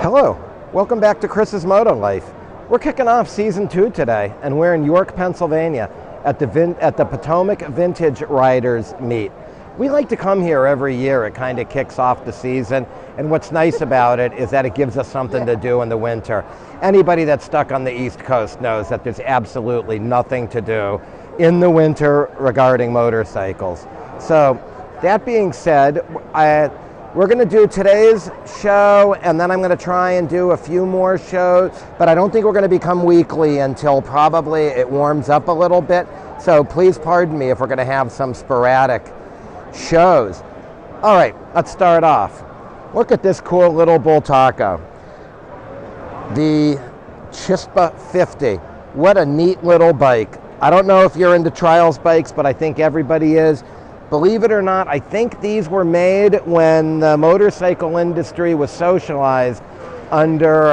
Hello, welcome back to Chris's Moto Life. We're kicking off season 2 today, and we're in York, Pennsylvania at the Potomoc Vintage Riders Meet. We like to come here every year. It kind of kicks off the season, and what's nice about it is that it gives us something to do in the winter. Anybody that's stuck on the East Coast knows that there's absolutely nothing to do in the winter regarding motorcycles. So that being said, we're going to do today's show, and then I'm going to try and do a few more shows, but I don't think we're going to become weekly until probably it warms up a little bit. So please pardon me if we're going to have some sporadic shows. All right, let's start off. Look at this cool little bull taco. The Chispa 50. What a neat little bike. I don't know if you're into trials bikes, but I think everybody is. Believe it or not, I think these were made when the motorcycle industry was socialized under,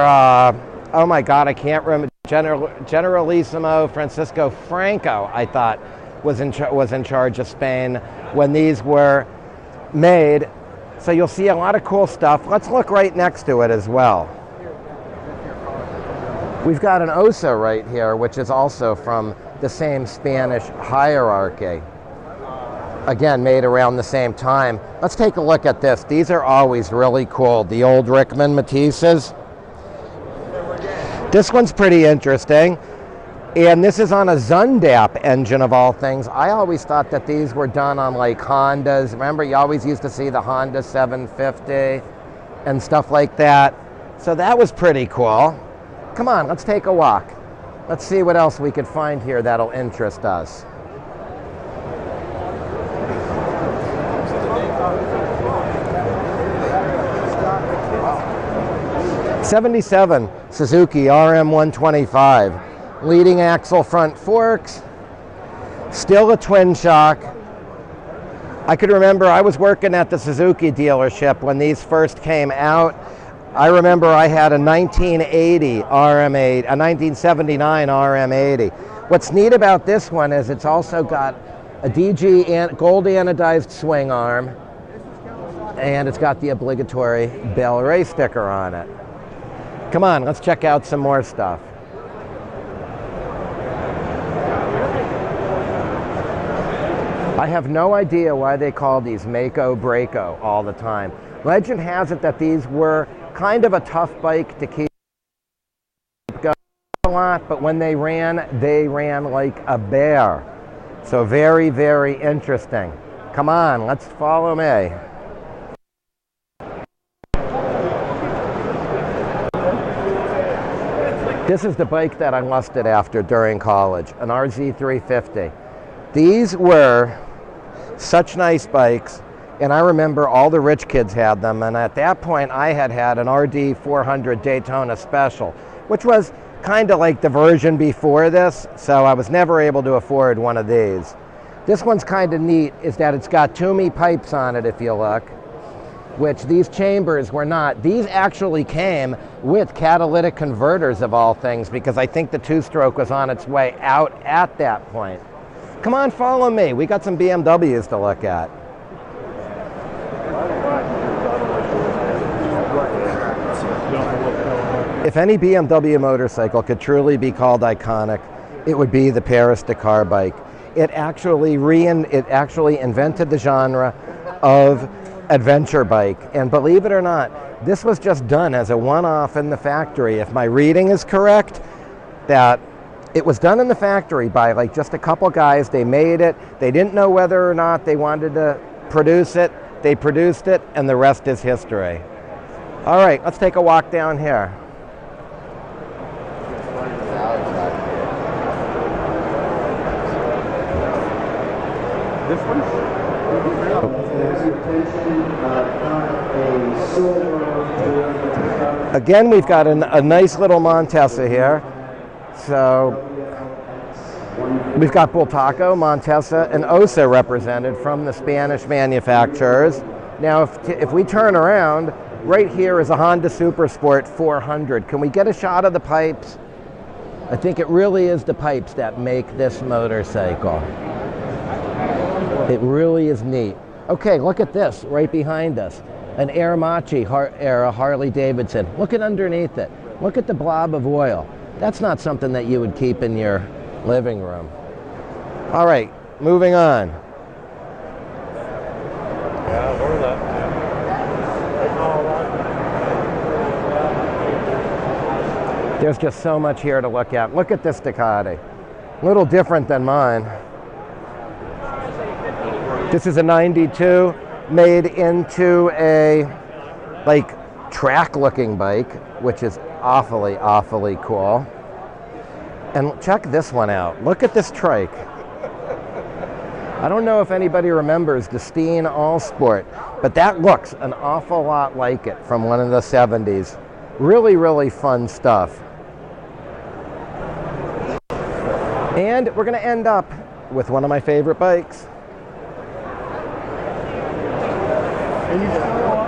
oh my God, I can't remember, Generalissimo Francisco Franco, I thought, was in charge of Spain when these were made. So you'll see a lot of cool stuff. Let's look right next to it as well. We've got an Osa right here, which is also from the same Spanish hierarchy. Again, made around the same time. Let's take a look at this. These are always really cool. The old Rickman Matisses. This one's pretty interesting. And this is on a Zundap engine of all things. I always thought that these were done on like Hondas. Remember, you always used to see the Honda 750 and stuff like that. So that was pretty cool. Come on, let's take a walk. Let's see what else we could find here that'll interest us. '77 Suzuki RM125, leading axle front forks, still a twin shock. I could remember I was working at the Suzuki dealership when these first came out. I remember I had a 1980 RM8, a 1979 RM80. What's neat about this one is it's also got a DG gold anodized swing arm, and it's got the obligatory Bell Ray sticker on it. Come on, let's check out some more stuff. I have no idea why they call these Mako Braco all the time. Legend has it that these were kind of a tough bike to keep going a lot, but when they ran like a bear. So very, very interesting. Come on, let's follow me. This is the bike that I lusted after during college, an RZ350. These were such nice bikes, and I remember all the rich kids had them, and at that point I had an RD 400 Daytona Special, which was kind of like the version before this, so I was never able to afford one of these. This one's kind of neat, is that it's got Toomey pipes on it, if you look, which these chambers were not. These actually came with catalytic converters of all things, because I think the two-stroke was on its way out at that point. Come on, follow me. We got some BMWs to look at. If any BMW motorcycle could truly be called iconic, it would be the Paris-Dakar bike. It actually invented the genre of adventure bike, and believe it or not, this was just done as a one-off in the factory. If my reading is correct, that it was done in the factory by like just a couple guys. They made it. They didn't know whether or not they wanted to produce it. They produced it, and the rest is history. All right, let's take a walk down here. This one? Again, we've got a nice little Montesa here. So we've got Bultaco, Montesa, and Osa represented from the Spanish manufacturers. Now, if we turn around, right here is a Honda Supersport 400. Can we get a shot of the pipes? I think it really is the pipes that make this motorcycle. It really is neat. Okay, look at this right behind us. an Aermachi era Harley Davidson. Look at underneath it. Look at the blob of oil. That's not something that you would keep in your living room. All right, moving on. Yeah, I've heard that. There's just so much here to look at. Look at this Ducati. A little different than mine. This is a 92 made into a track looking bike, which is awfully, awfully cool. And check this one out. Look at this trike. I don't know if anybody remembers the Steen Allsport, but that looks an awful lot like it from one of the 70s. Really, really fun stuff. And we're going to end up with one of my favorite bikes. And you still alive.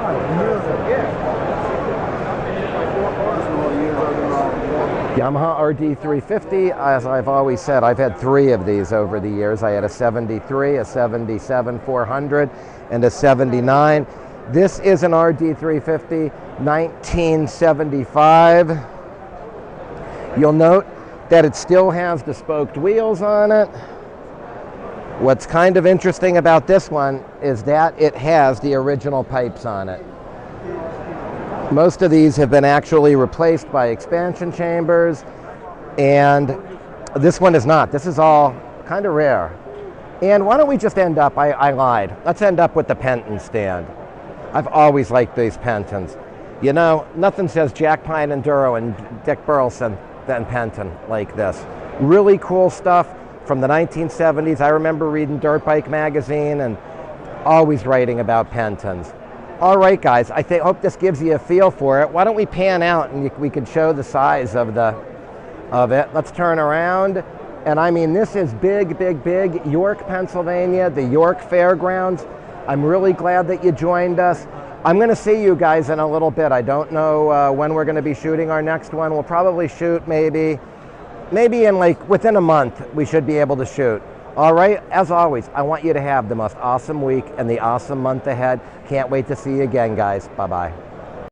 Yamaha RD350, as I've always said, I've had 3 of these over the years. I had a 73, a 77 400, and a 79. This is an RD350 1975. You'll note that it still has the spoked wheels on it. What's kind of interesting about this one is that it has the original pipes on it. Most of these have been actually replaced by expansion chambers, and this one is not. This is all kind of rare. And why don't we just end up, I lied. Let's end up with the Penton stand. I've always liked these Pentons. You know, nothing says Jack Pine Enduro and Dick Burleson than Penton like this. Really cool stuff from the 1970s. I remember reading Dirt Bike magazine and always writing about Pentons. All right, guys, I hope this gives you a feel for it. Why don't we pan out and we can show the size of it. Let's turn around. And I mean, this is big, big, big. York, Pennsylvania, the York Fairgrounds. I'm really glad that you joined us. I'm going to see you guys in a little bit. I don't know when we're going to be shooting our next one. We'll probably shoot maybe in within a month we should be able to shoot. All right, as always, I want you to have the most awesome week and the awesome month ahead. Can't wait to see you again, guys. Bye-bye.